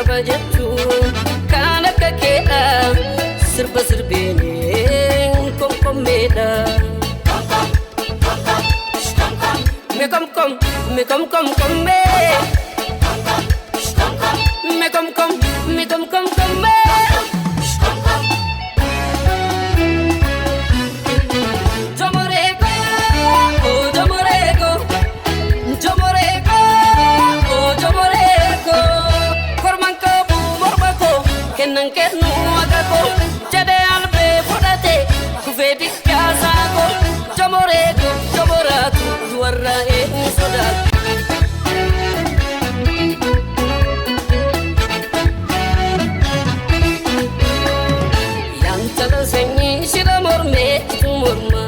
kabajachuun kan akka keedha sirba sirbeenee komkommeedha. Me kom kom komme. Me kom kom komme. Jomorego, oh jomorego, jomorego, oh jomorego. Kormanko bu morbako, kenan kenu agako. Jade albe fodate, kufedi kazako. Jomorego, jomoratu, duarra sodat. Yang tersenyi sida morme itu morma.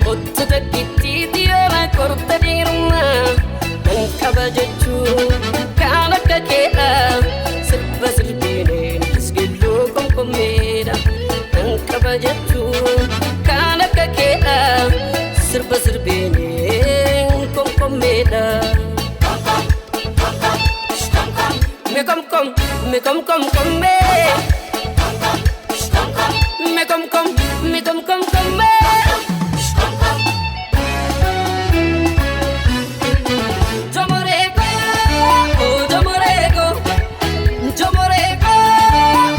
Ottu takiti tiara korta di rumah. Dan kabajachu kana kakea. Sirba sirbine isgillo komkomeda. Dan kabajachu kana kakea. Sirba sirbine komkomeda. Me kom komme. Me kom komme. Jomorego, oh jomorego, jomorego,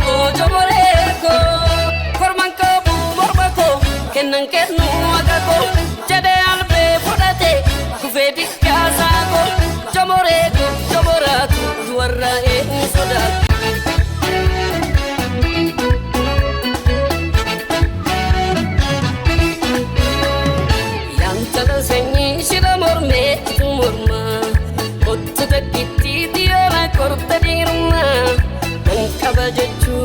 oh jomorego. Kormanko bu morbako, kenan kenu agako. Jade albe fodate, kufedi kazako. Jomorego, jomoratu, duarra sodat. Yang tersenyi sida morme itu morma. Ottu takiti tiara korta di rumah. Dan kabajachu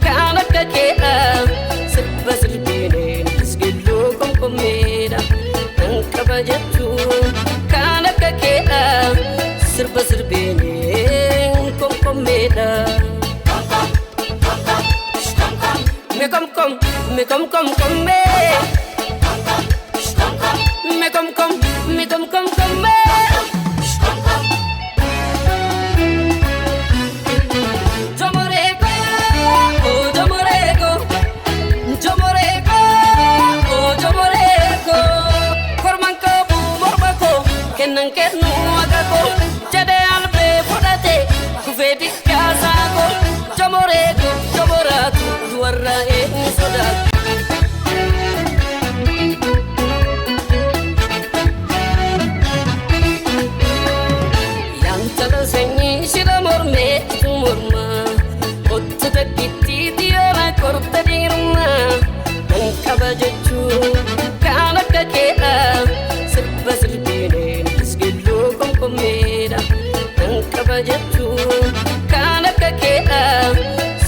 kana kakea. Sirba sirbine isgillo komkomeda. Dan kabajachu kana kakea. Sirba sirbine komkomeda. Me kom komme. Me kom komme. Jomorego, oh jomorego, jomorego, oh jomorego. Kormanko bu morbako, kenan kenu agako. Jade albe fodate, kufedi kazako. Jomorego, jomoratu, duarra sodat. Yang tersenyi sida morme itu morma. Ottu takiti tiara korta di rumah. Dan kabajachu kana kakea. Sirba sirbine isgillo komkomeda. Dan kabajachu kana kakea.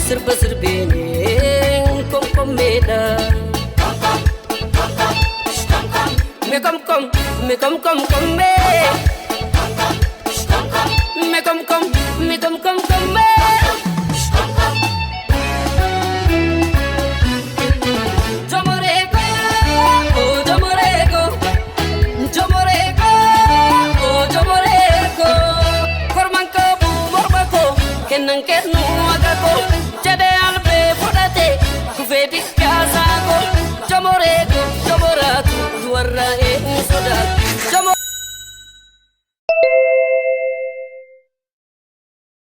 Sirba sirbine komkomeda. Me kom komme. Me kom komme. Jomorego, oh jomorego, jomorego, oh jomorego. Kormanko bu morbako, kenan